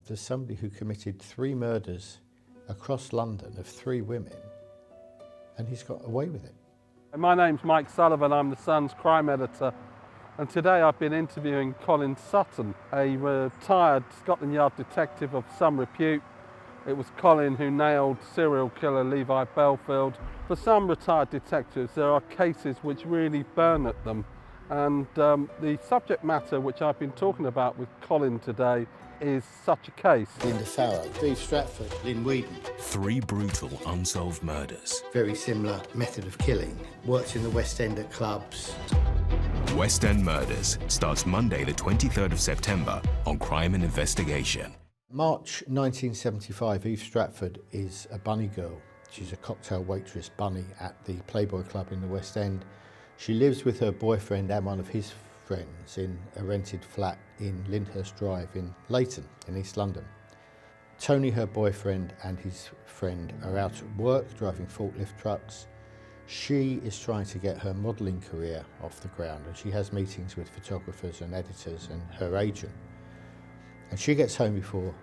there's somebody who committed 3 murders across London of 3 women, and he's got away with it. My name's Mike Sullivan, I'm the Sun's crime editor, and today I've been interviewing Colin Sutton, a retired Scotland Yard detective of some repute. It was Colin who nailed serial killer Levi Bellfield. For some retired detectives, there are cases which really burn at them, and the subject matter which I've been talking about with Colin today is such a case. Lynda Farrow, Eve Stratford, Lynne Weedon. 3 brutal unsolved murders. Very similar method of killing. Worked in the West End at clubs. West End Murders starts Monday the 23rd of September on Crime and Investigation. March 1975, Eve Stratford is a bunny girl. She's a cocktail waitress bunny at the Playboy Club in the West End. She lives with her boyfriend and one of his friends in a rented flat in Lyndhurst Drive in Leighton in East London. Tony, her boyfriend, and his friend are out at work driving forklift trucks. She is trying to get her modelling career off the ground, and she has meetings with photographers and editors and her agent. And she gets home before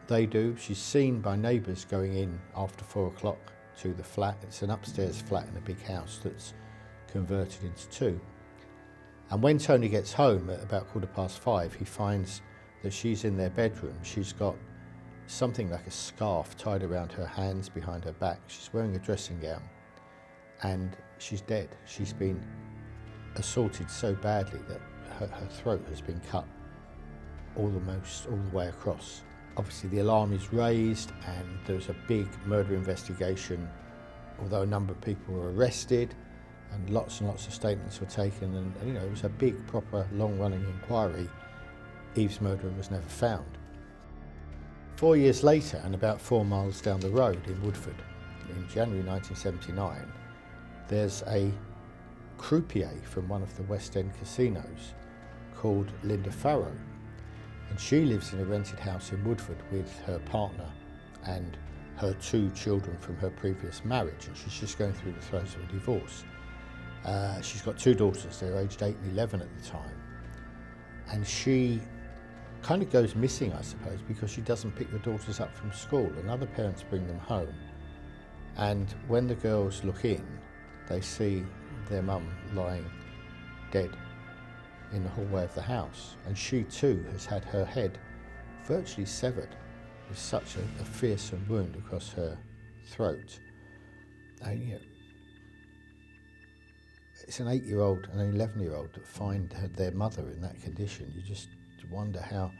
they do. She's seen by neighbours going in after 4 o'clock to the flat. It's an upstairs flat in a big house that's converted into 2. And when Tony gets home at about 5:15, he finds that she's in their bedroom. She's got something like a scarf tied around her hands behind her back. She's wearing a dressing gown and she's dead. She's been assaulted so badly that her throat has been cut almost all the way across. Obviously the alarm is raised and there's a big murder investigation, although a number of people were arrested and lots of statements were taken, and you know, it was a big, proper, long-running inquiry. Eve's murderer was never found. 4 years later, and about 4 miles down the road in Woodford, in January 1979, there's a croupier from one of the West End casinos called Lynda Farrow, and she lives in a rented house in Woodford with her partner and her 2 children from her previous marriage, and she's just going through the throes of a divorce. She's got 2 daughters, they're aged 8 and 11 at the time, and she kind of goes missing, I suppose, because she doesn't pick the daughters up from school, and other parents bring them home, and when the girls look in, they see their mum lying dead in the hallway of the house, and she too has had her head virtually severed with such a fearsome wound across her throat. And, you know, it's an 8-year-old and an 11-year-old that find their mother in that condition. You just wonder how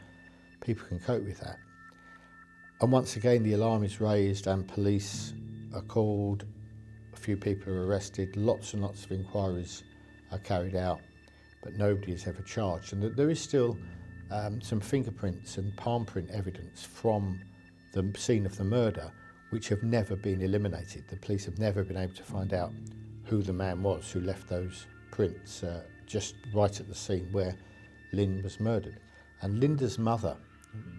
people can cope with that. And once again the alarm is raised and police are called, a few people are arrested, lots and lots of inquiries are carried out, but nobody is ever charged. And there is still some fingerprints and palm print evidence from the scene of the murder which have never been eliminated. The police have never been able to find out who the man was who left those prints just right at the scene where Lynn was murdered. And Lynda's mother,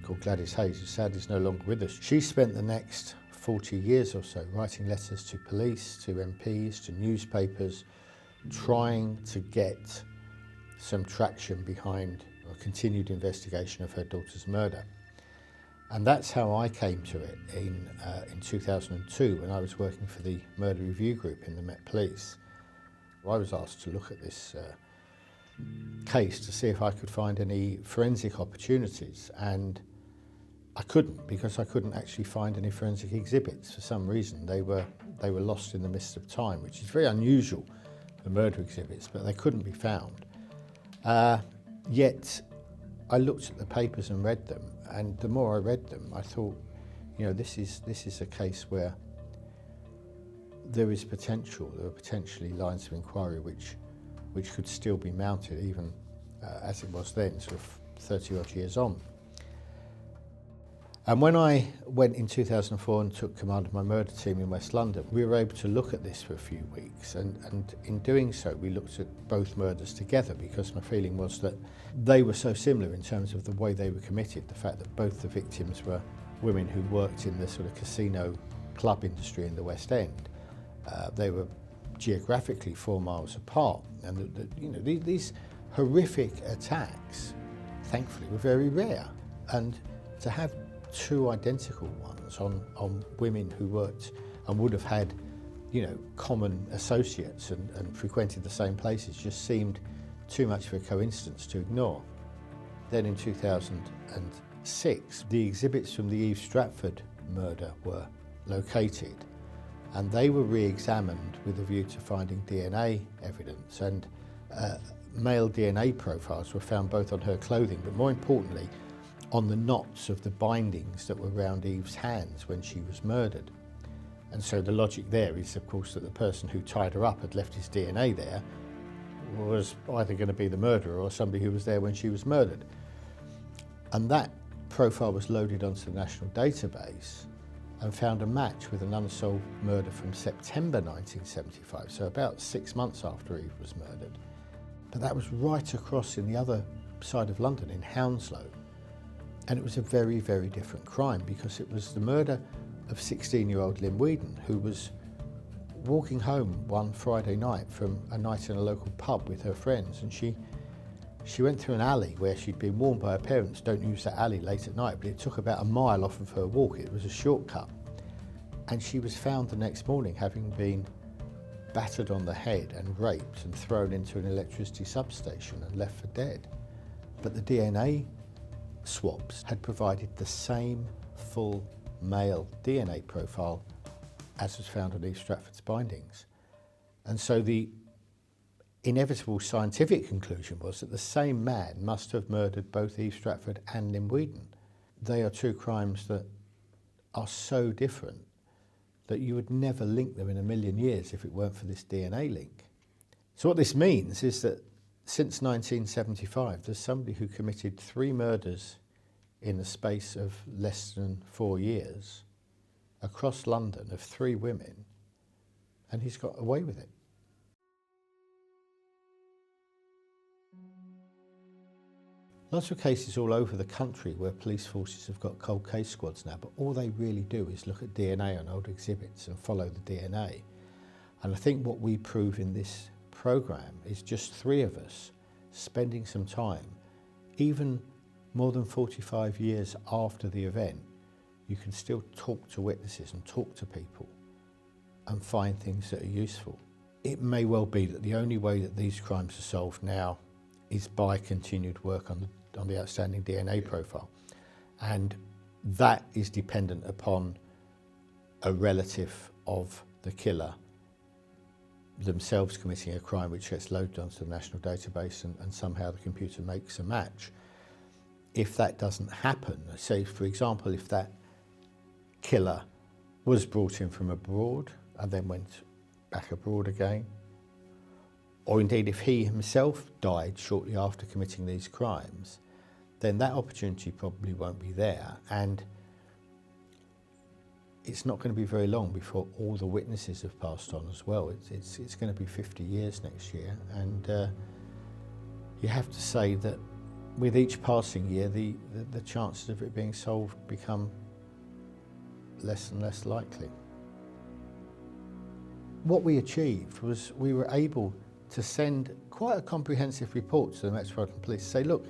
called Gladys Hayes, who sadly is no longer with us, she spent the next 40 years or so writing letters to police, to MPs, to newspapers, trying to get some traction behind a continued investigation of her daughter's murder. And that's how I came to it in 2002 when I was working for the Murder Review Group in the Met Police. I was asked to look at this case to see if I could find any forensic opportunities, and I couldn't, because I couldn't actually find any forensic exhibits. For some reason they were lost in the mist of time, which is very unusual for murder exhibits, but they couldn't be found. Yet I looked at the papers and read them, and the more I read them, I thought, you know, this is a case where there is potential. There are potentially lines of inquiry which could still be mounted, even as it was then, sort of 30 odd years on. And when I went in 2004 and took command of my murder team in West London, we were able to look at this for a few weeks, and in doing so we looked at both murders together, because my feeling was that they were so similar in terms of the way they were committed, the fact that both the victims were women who worked in the sort of casino club industry in the West End. They were geographically 4 miles apart, and you know, these horrific attacks, thankfully, were very rare. And to have two identical ones on women who worked and would have had, you know, common associates and frequented the same places just seemed too much of a coincidence to ignore. Then in 2006, the exhibits from the Eve Stratford murder were located, and they were re-examined with a view to finding DNA evidence, and male DNA profiles were found both on her clothing, but more importantly, on the knots of the bindings that were around Eve's hands when she was murdered. And so the logic there is, of course, that the person who tied her up had left his DNA there was either going to be the murderer or somebody who was there when she was murdered. And that profile was loaded onto the national database and found a match with an unsolved murder from September 1975, so about 6 months after Eve was murdered. But that was right across in the other side of London, in Hounslow. And it was a very, very different crime, because it was the murder of 16-year-old Lynne Weedon, who was walking home one Friday night from a night in a local pub with her friends, and she went through an alley where she'd been warned by her parents, don't use that alley late at night, but it took about a mile off of her walk. It was a shortcut. And she was found the next morning having been battered on the head and raped and thrown into an electricity substation and left for dead. But the DNA swabs had provided the same full male DNA profile as was found on Eve Stratford's bindings. And so the inevitable scientific conclusion was that the same man must have murdered both Eve Stratford and Lynne Weedon. They are two crimes that are so different that you would never link them in a million years if it weren't for this DNA link. So what this means is that since 1975, there's somebody who committed 3 murders in the space of less than 4 years across London of 3 women, and he's got away with it. Lots of cases all over the country where police forces have got cold case squads now, but all they really do is look at DNA on old exhibits and follow the DNA. And I think what we prove in this programme is just 3 of us spending some time, even more than 45 years after the event, you can still talk to witnesses and talk to people and find things that are useful. It may well be that the only way that these crimes are solved now is by continued work on the outstanding DNA profile. And that is dependent upon a relative of the killer themselves committing a crime which gets loaded onto the national database and somehow the computer makes a match. If that doesn't happen, say for example, if that killer was brought in from abroad and then went back abroad again, or indeed if he himself died shortly after committing these crimes, then that opportunity probably won't be there, and it's not going to be very long before all the witnesses have passed on as well. It's going to be 50 years next year, and you have to say that with each passing year, the chances of it being solved become less and less likely. What we achieved was we were able to send quite a comprehensive report to the Metropolitan Police to say, look,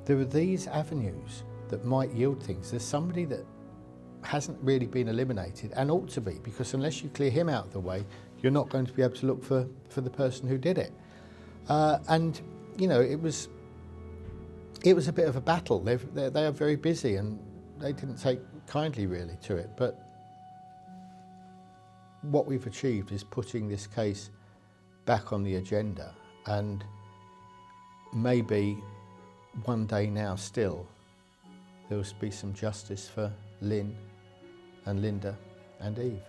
there are these avenues that might yield things. There's somebody that hasn't really been eliminated and ought to be, because unless you clear him out of the way, you're not going to be able to look for the person who did it. And, you know, it was a bit of a battle. They are very busy and they didn't take kindly really to it. But what we've achieved is putting this case back on the agenda, and maybe one day now still there will be some justice for Lynne and Lynda and Eve.